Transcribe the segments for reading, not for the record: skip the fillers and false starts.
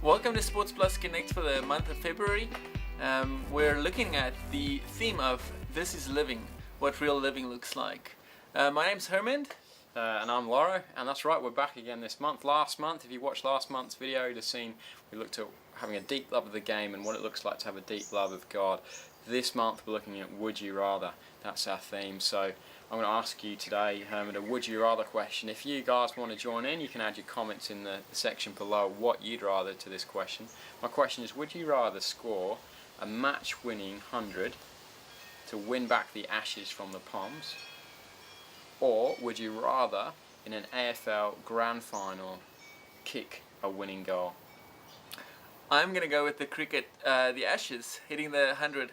Welcome to Sports Plus Connect for the month of February. We're looking at the theme of This is Living, what real living looks like. My name's Hermand. And I'm Lauro, and that's right, we're back again this month. Last month, if you watched last month's video, you'd have seen we looked at having a deep love of the game and what it looks like to have a deep love of God. This month we're looking at Would You Rather. That's our theme. So I'm going to ask you today, Hermand, a Would You Rather question. If you guys want to join in, you can add your comments in the section below what you'd rather to this question. My question is, would you rather score a match-winning 100 to win back the ashes from the Poms? Or would you rather, in an AFL Grand Final, kick a winning goal? I'm going to go with the cricket, the Ashes, hitting the 100.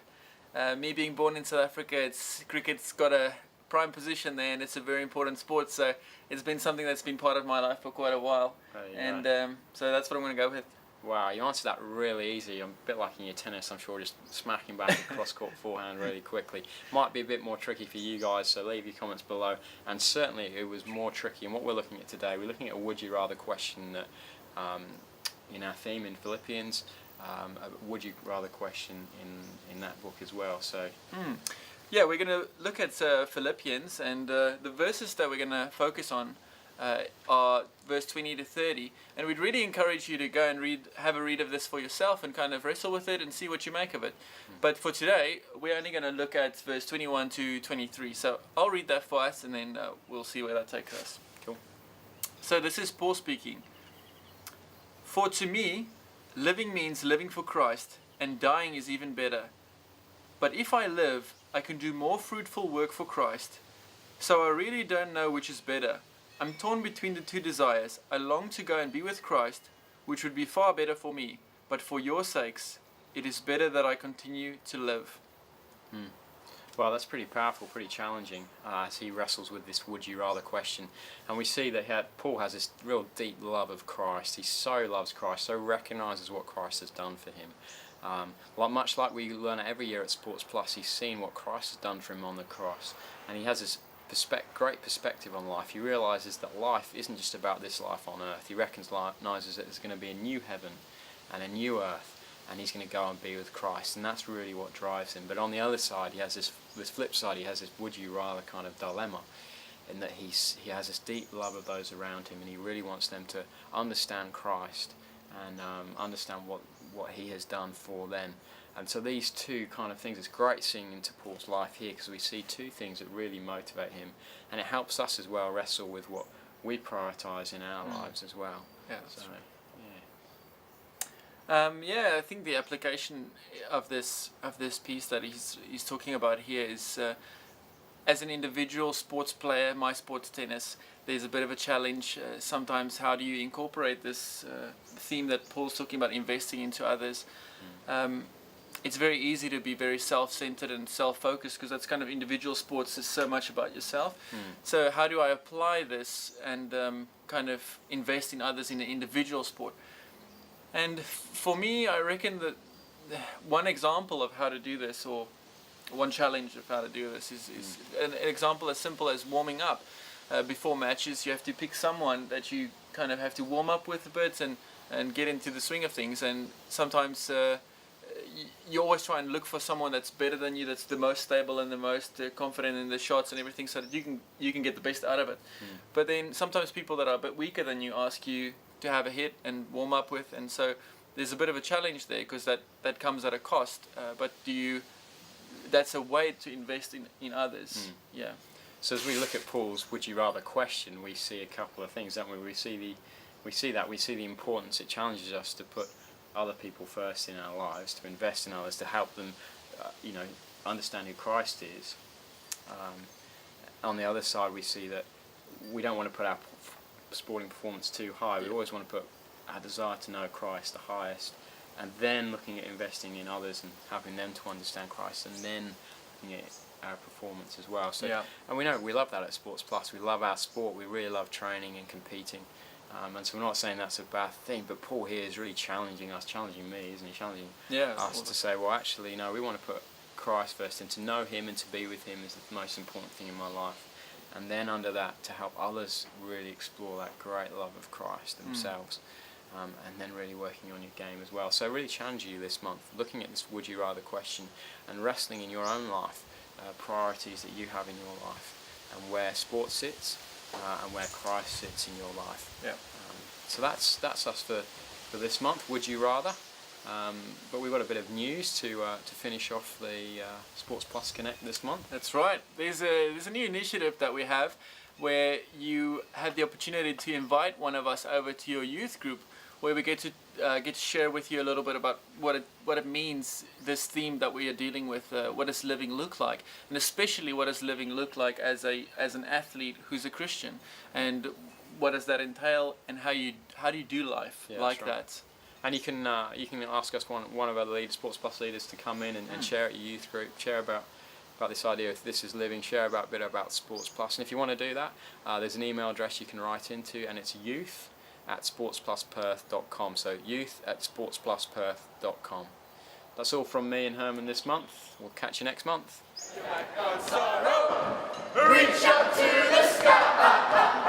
Me being born in South Africa, cricket's got a prime position there, and it's a very important sport, so it's been something that's been part of my life for quite a while. And so that's what I'm going to go with. Wow, you answered that really easy. I'm a bit like in your tennis, I'm sure, just smacking back a cross-court forehand really quickly. Might be a bit more tricky for you guys, so leave your comments below. And certainly it was more tricky, and what we're looking at today, we're looking at a would you rather question that in our theme in Philippians, a would you rather question in that book as well. So yeah, we're going to look at Philippians, and the verses that we're going to focus on are verse 20 to 30, and we'd really encourage you to go and have a read of this for yourself and kind of wrestle with it and see what you make of it. But for today, we're only going to look at verse 21 to 23, so I'll read that for us, and then we'll see where that takes us. Cool. So this is Paul speaking. For to me, living means living for Christ, and dying is even better. But if I live, I can do more fruitful work for Christ. So I really don't know which is better. I'm torn between the two desires. I long to go and be with Christ, which would be far better for me. But for your sakes, it is better that I continue to live. Well, that's pretty powerful, pretty challenging as he wrestles with this would you rather question. And we see that Paul has this real deep love of Christ. He so loves Christ, so recognises what Christ has done for him. Much like we learn every year at Sports Plus, he's seen what Christ has done for him on the cross. And he has this great perspective on life. He realises that life isn't just about this life on earth. He recognises that there's going to be a new heaven and a new earth, and he's going to go and be with Christ, and that's really what drives him. But on the other side, he has this flip side, he has this would you rather kind of dilemma, in that he has this deep love of those around him, and he really wants them to understand Christ and understand what he has done for them. And so these two kind of things, it's great seeing into Paul's life here, because we see two things that really motivate him, and it helps us as well wrestle with what we prioritise in our lives as well. Yeah, so, right. Yeah, I think the application of this piece that he's talking about here is, as an individual sports player, my sports tennis, there's a bit of a challenge. Sometimes, how do you incorporate this theme that Paul's talking about, investing into others? It's very easy to be very self-centered and self-focused, because that's kind of individual sports is so much about yourself. So how do I apply this and kind of invest in others in an individual sport? And for me, I reckon that one example of how to do this, or one challenge of how to do this, is an example as simple as warming up. Before matches, you have to pick someone that you kind of have to warm up with a bit and get into the swing of things. And sometimes you always try and look for someone that's better than you, that's the most stable and the most confident in the shots and everything, so that you can get the best out of it. But then sometimes people that are a bit weaker than you ask you to have a hit and warm up with, and so there's a bit of a challenge there, because that comes at a cost. But that's a way to invest in others. Yeah. So as we look at Paul's would you rather question, we see a couple of things, don't we? We see the importance. It challenges us to put other people first in our lives, to invest in others, to help them understand who Christ is. On the other side, we see that we don't want to put our sporting performance too high. We always want to put our desire to know Christ the highest, and then looking at investing in others and helping them to understand Christ, and then looking at our performance as well. So, and we know we love that at Sports Plus. We love our sport. We really love training and competing. And so we're not saying that's a bad thing, but Paul here is really challenging us, challenging me, isn't he? Challenging us to say, well, actually, no, we want to put Christ first, and to know him and to be with him is the most important thing in my life. And then under that, to help others really explore that great love of Christ themselves. and then really working on your game as well. So I really challenge you this month, looking at this would you rather question and wrestling in your own life, priorities that you have in your life, and where sport sits and where Christ sits in your life. Yeah. So that's us for this month, would you rather. But we've got a bit of news to finish off the Sports Plus Connect this month. That's right. There's a new initiative that we have where you have the opportunity to invite one of us over to your youth group, where we get to share with you a little bit about what it means, this theme that we are dealing with. What does living look like, and especially what does living look like as an athlete who's a Christian, and what does that entail, and how do you do life like that. And you can ask us one of our leaders, Sports Plus leaders, to come in and share at your youth group, share about this idea of this is living, share a bit about Sports Plus. And if you want to do that, there's an email address you can write into, and it's youth@sportsplusperth.com. So youth@sportsplusperth.com. That's all from me and Herman this month. We'll catch you next month. Reach up to the sky.